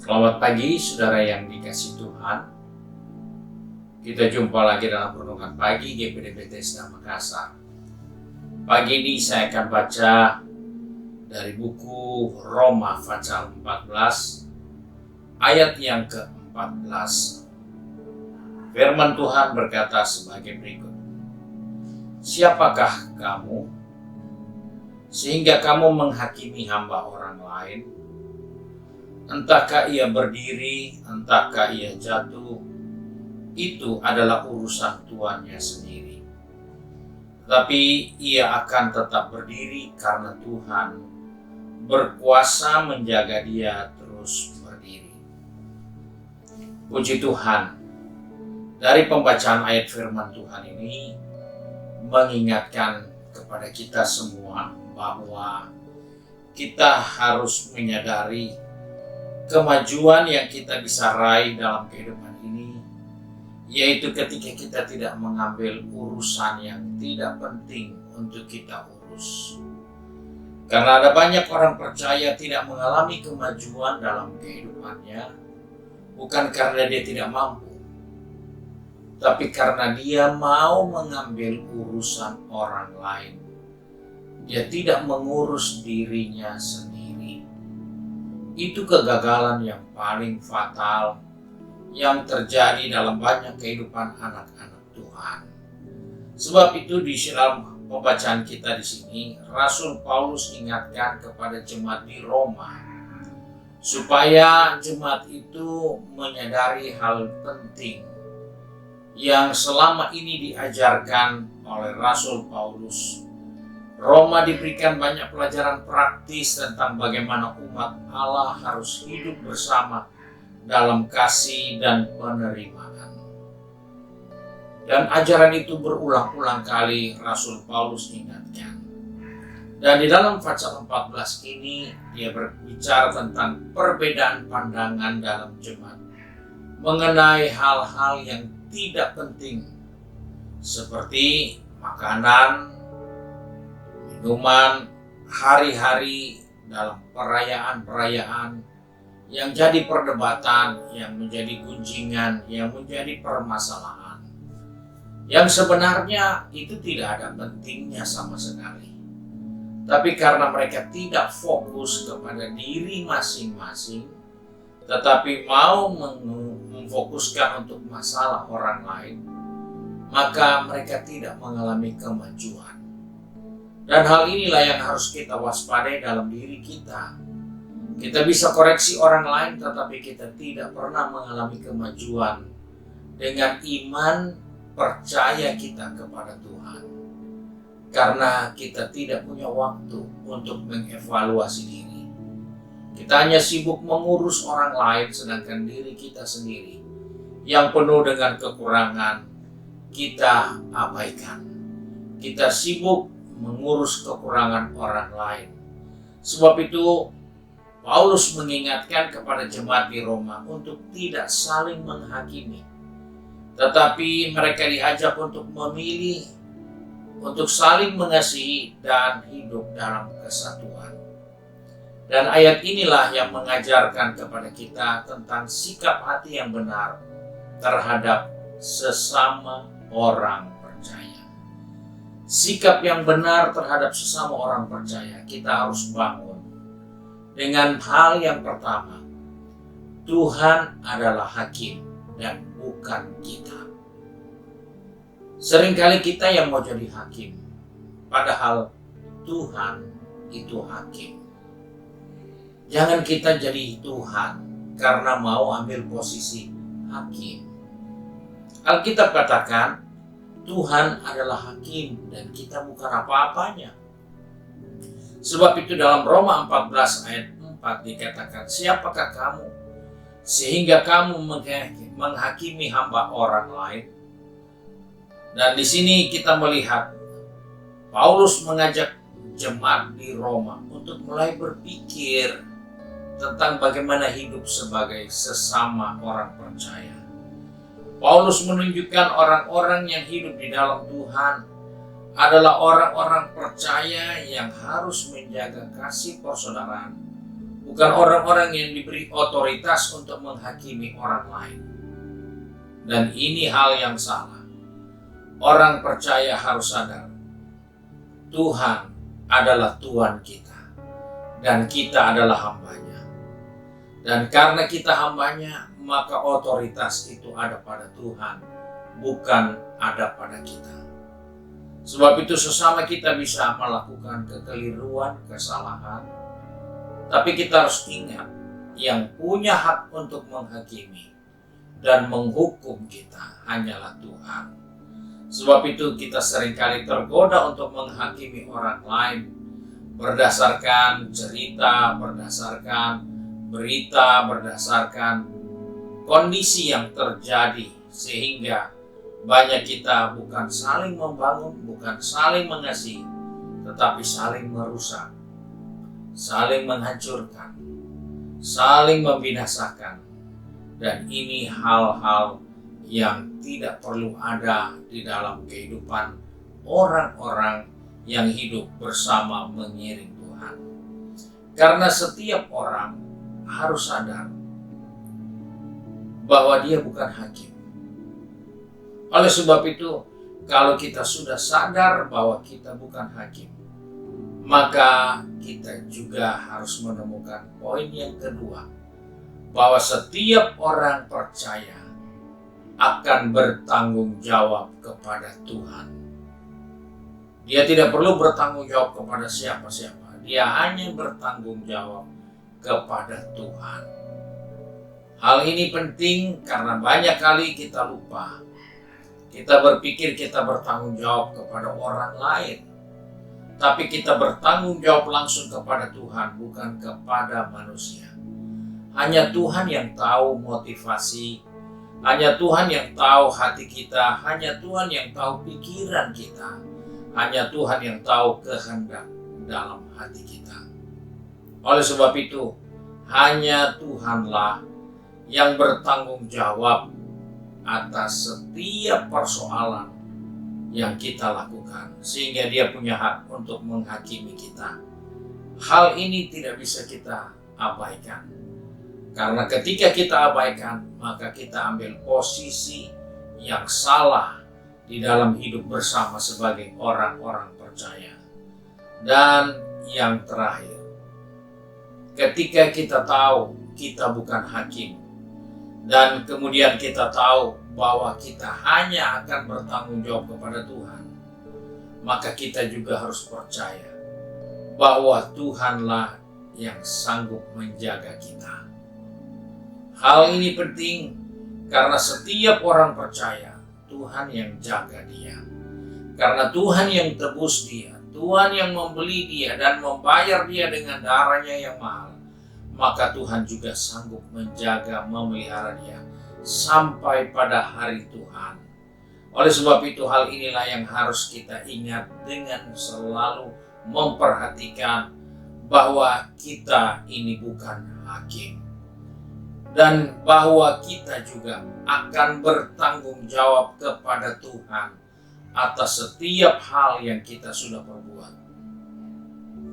Selamat pagi saudara yang dikasihi Tuhan. Kita jumpa lagi dalam renungan pagi GPD Bethesda Makassar. Pagi ini saya akan baca dari buku Roma pasal 14 ayat yang ke-14. Firman Tuhan berkata sebagai berikut. Siapakah kamu sehingga kamu menghakimi hamba orang lain? Entahkah ia berdiri, entahkah ia jatuh, itu adalah urusan tuannya sendiri. Tetapi ia akan tetap berdiri karena Tuhan berkuasa menjaga dia terus berdiri. Puji Tuhan, dari pembacaan ayat firman Tuhan ini mengingatkan kepada kita semua bahwa kita harus menyadari kemajuan yang kita bisa raih dalam kehidupan ini, yaitu ketika kita tidak mengambil urusan yang tidak penting untuk kita urus. Karena ada banyak orang percaya tidak mengalami kemajuan dalam kehidupannya, bukan karena dia tidak mampu, tapi karena dia mau mengambil urusan orang lain. Dia tidak mengurus dirinya sendiri. Itu kegagalan yang paling fatal yang terjadi dalam banyak kehidupan anak-anak Tuhan. Sebab itu di dalam pembacaan kita di sini, Rasul Paulus ingatkan kepada jemaat di Roma supaya jemaat itu menyadari hal penting yang selama ini diajarkan oleh Rasul Paulus. Roma diberikan banyak pelajaran praktis tentang bagaimana umat Allah harus hidup bersama dalam kasih dan penerimaan. Dan ajaran itu berulang-ulang kali Rasul Paulus ingatkan. Dan di dalam pasal 14 ini dia berbicara tentang perbedaan pandangan dalam jemaat mengenai hal-hal yang tidak penting seperti makanan, minuman, hari-hari dalam perayaan-perayaan yang jadi perdebatan, yang menjadi gunjingan, yang menjadi permasalahan. Yang sebenarnya itu tidak ada pentingnya sama sekali. Tapi karena mereka tidak fokus kepada diri masing-masing, tetapi mau memfokuskan untuk masalah orang lain, maka mereka tidak mengalami kemajuan. Dan hal inilah yang harus kita waspadai dalam diri kita. Kita bisa koreksi orang lain, tetapi kita tidak pernah mengalami kemajuan dengan iman percaya kita kepada Tuhan. Karena kita tidak punya waktu untuk mengevaluasi diri. Kita hanya sibuk mengurus orang lain, sedangkan diri kita sendiri yang penuh dengan kekurangan kita abaikan. Kita sibuk mengurus kekurangan orang lain. Sebab itu Paulus mengingatkan kepada jemaat di Roma untuk tidak saling menghakimi, tetapi mereka diajak untuk memilih, untuk saling mengasihi dan hidup dalam kesatuan. Dan ayat inilah yang mengajarkan kepada kita tentang sikap hati yang benar terhadap sesama orang percaya. Sikap yang benar terhadap sesama orang percaya kita harus bangun dengan hal yang pertama. Tuhan adalah hakim dan bukan kita. Seringkali kita yang mau jadi hakim, padahal Tuhan itu hakim. Jangan kita jadi Tuhan karena mau ambil posisi hakim. Alkitab katakan Tuhan adalah hakim dan kita bukan apa-apanya. Sebab itu dalam Roma 14 ayat 4 dikatakan, siapakah kamu sehingga kamu menghakimi hamba orang lain? Dan di sini kita melihat Paulus mengajak jemaat di Roma untuk mulai berpikir tentang bagaimana hidup sebagai sesama orang percaya. Paulus menunjukkan orang-orang yang hidup di dalam Tuhan adalah orang-orang percaya yang harus menjaga kasih persaudaraan bukan orang-orang yang diberi otoritas untuk menghakimi orang lain. Dan ini hal yang salah. Orang percaya harus sadar, Tuhan adalah Tuhan kita, dan kita adalah hambanya. Dan karena kita hambanya, maka otoritas itu ada pada Tuhan, bukan ada pada kita. Sebab itu sesama kita bisa melakukan kekeliruan, kesalahan, tapi kita harus ingat, yang punya hak untuk menghakimi dan menghukum kita hanyalah Tuhan. Sebab itu kita seringkali tergoda untuk menghakimi orang lain berdasarkan cerita, berdasarkan berita, berdasarkan kondisi yang terjadi, sehingga banyak kita bukan saling membangun, bukan saling mengasihi, tetapi saling merusak, saling menghancurkan, saling membinasakan. Dan ini hal-hal yang tidak perlu ada di dalam kehidupan orang-orang yang hidup bersama mengiring Tuhan. Karena setiap orang harus sadar bahwa dia bukan hakim. Oleh sebab itu, kalau kita sudah sadar bahwa kita bukan hakim, maka kita juga harus menemukan poin yang kedua, bahwa setiap orang percaya akan bertanggung jawab kepada Tuhan. Dia tidak perlu bertanggung jawab kepada siapa-siapa. Dia hanya bertanggung jawab kepada Tuhan. Hal ini penting karena banyak kali kita lupa. Kita berpikir kita bertanggung jawab kepada orang lain, tapi kita bertanggung jawab langsung kepada Tuhan, bukan kepada manusia. Hanya Tuhan yang tahu motivasi, hanya Tuhan yang tahu hati kita, hanya Tuhan yang tahu pikiran kita, hanya Tuhan yang tahu kehendak dalam hati kita. Oleh sebab itu, hanya Tuhanlah yang bertanggung jawab atas setiap persoalan yang kita lakukan, sehingga Dia punya hak untuk menghakimi kita. Hal ini tidak bisa kita abaikan. Karena ketika kita abaikan, maka kita ambil posisi yang salah di dalam hidup bersama sebagai orang-orang percaya. Dan yang terakhir, ketika kita tahu kita bukan hakim, dan kemudian kita tahu bahwa kita hanya akan bertanggung jawab kepada Tuhan, maka kita juga harus percaya bahwa Tuhanlah yang sanggup menjaga kita. Hal ini penting karena setiap orang percaya Tuhan yang jaga dia. Karena Tuhan yang tebus dia, Tuhan yang membeli dia dan membayar dia dengan darahnya yang mahal, maka Tuhan juga sanggup menjaga, memelihara dia sampai pada hari Tuhan. Oleh sebab itu, hal inilah yang harus kita ingat dengan selalu memperhatikan bahwa kita ini bukan hakim. Dan bahwa kita juga akan bertanggung jawab kepada Tuhan atas setiap hal yang kita sudah perbuat.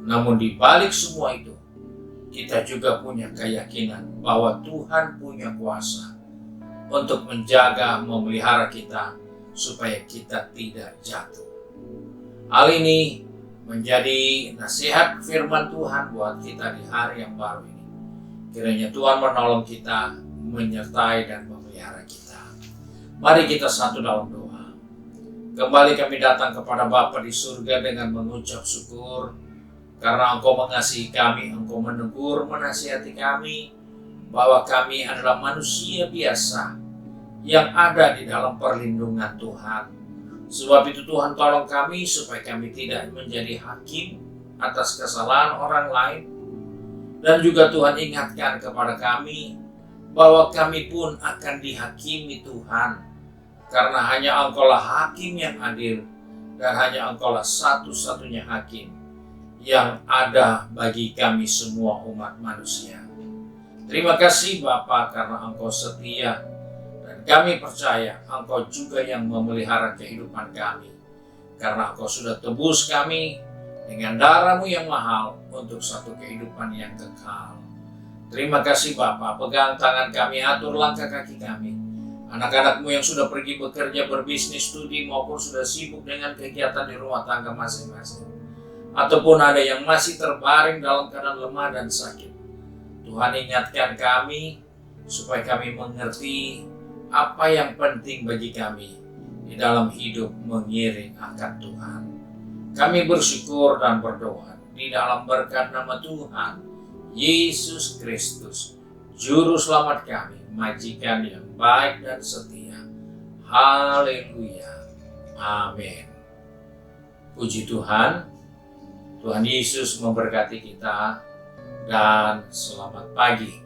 Namun di balik semua itu, kita juga punya keyakinan bahwa Tuhan punya kuasa untuk menjaga, memelihara kita supaya kita tidak jatuh. Hal ini menjadi nasihat firman Tuhan buat kita di hari yang baru ini. Kiranya Tuhan menolong kita, menyertai dan memelihara kita. Mari kita satu dalam doa. Kembali kami datang kepada Bapa di surga dengan mengucap syukur karena Engkau mengasihi kami, Engkau menegur, menasihati kami bahwa kami adalah manusia biasa yang ada di dalam perlindungan Tuhan. Sebab itu Tuhan tolong kami supaya kami tidak menjadi hakim atas kesalahan orang lain. Dan juga Tuhan ingatkan kepada kami bahwa kami pun akan dihakimi Tuhan. Karena hanya Engkaulah hakim yang adil dan hanya Engkaulah satu-satunya hakim yang ada bagi kami semua umat manusia. Terima kasih Bapa karena Engkau setia dan kami percaya Engkau juga yang memelihara kehidupan kami. Karena Engkau sudah tebus kami dengan darah-Mu yang mahal untuk satu kehidupan yang kekal. Terima kasih Bapa, pegang tangan kami, atur langkah kaki kami. Anak-anakmu yang sudah pergi bekerja, berbisnis, studi, maupun sudah sibuk dengan kegiatan di rumah tangga masing-masing. Ataupun ada yang masih terbaring dalam keadaan lemah dan sakit. Tuhan ingatkan kami, supaya kami mengerti apa yang penting bagi kami di dalam hidup mengiring akan Tuhan. Kami bersyukur dan berdoa di dalam berkat nama Tuhan Yesus Kristus, Juru Selamat kami, majikan yang baik dan setia. Haleluya. Amin. Puji Tuhan. Tuhan Yesus memberkati kita dan selamat pagi.